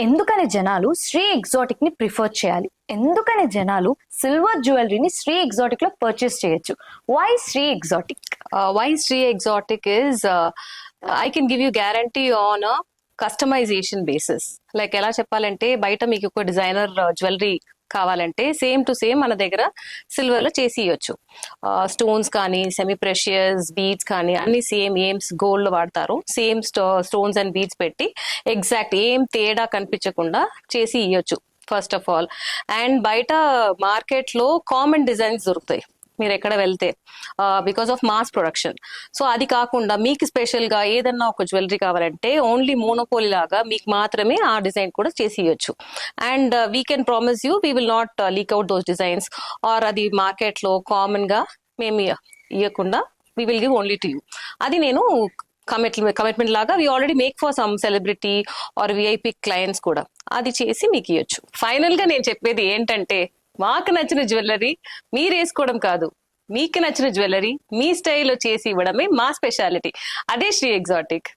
ఎందుకని జనాలు శ్రీ ఎగ్జాటిక్ ని ప్రిఫర్ చేయాలి? ఎందుకని జనాలు సిల్వర్ జ్యువెలరీని శ్రీ ఎగ్జాటిక్ లో పర్చేస్ చేయొచ్చు? Why Sri Exotic? Why Sri Exotic is, I can give you guarantee on a customization basis. Like ఎలా చెప్పాలంటే, బయట మీకు ఒక డిజైనర్ జ్యువెలరీ కావాలంటే సేమ్ టు సేమ్ మన దగ్గర సిల్వర్ లో చేసి ఇవ్వచ్చు. స్టోన్స్ కానీ, సెమీ ప్రెషియస్ బీడ్స్ కానీ అన్ని సేమ్ ఏమ్స్ గోల్డ్ వాడతారు. సేమ్ స్టోన్స్ అండ్ బీడ్స్ పెట్టి ఎగ్జాక్ట్ ఏం తేడా కనిపించకుండా చేసి ఇవ్వచ్చు ఫస్ట్ ఆఫ్ ఆల్. అండ్ బయట మార్కెట్ లో కామన్ డిజైన్స్ దొరుకుతాయి మీరు ఎక్కడ వెళ్తే, because of mass production. So అది కాకుండా మీకు స్పెషల్ గా ఏదన్నా ఒక జ్యువెలరీ కావాలంటే ఓన్లీ మోనోపోలీ లాగా మీకు మాత్రమే ఆ డిజైన్ కూడా చేసి ఇవ్వచ్చు. And we can promise you we will not leak out those designs, or అది మార్కెట్ లో కామన్ గా మేము ఇవ్వకుండా we will give only to you. అది నేను కమిట్మెంట్ లాగా we already make for some celebrity or VIP clients కూడా అది చేసి మీకు ఇవ్వచ్చు. ఫైనల్ గా నేను చెప్పేది ఏంటంటే, మాకు నచ్చిన జ్యువెలరీ మీరు వేసుకోవడం కాదు, మీకు నచ్చిన జ్యువెలరీ మీ స్టైల్లో చేసి ఇవ్వడమే మా స్పెషాలిటీ. అదే శ్రీ ఎగ్జాటిక్.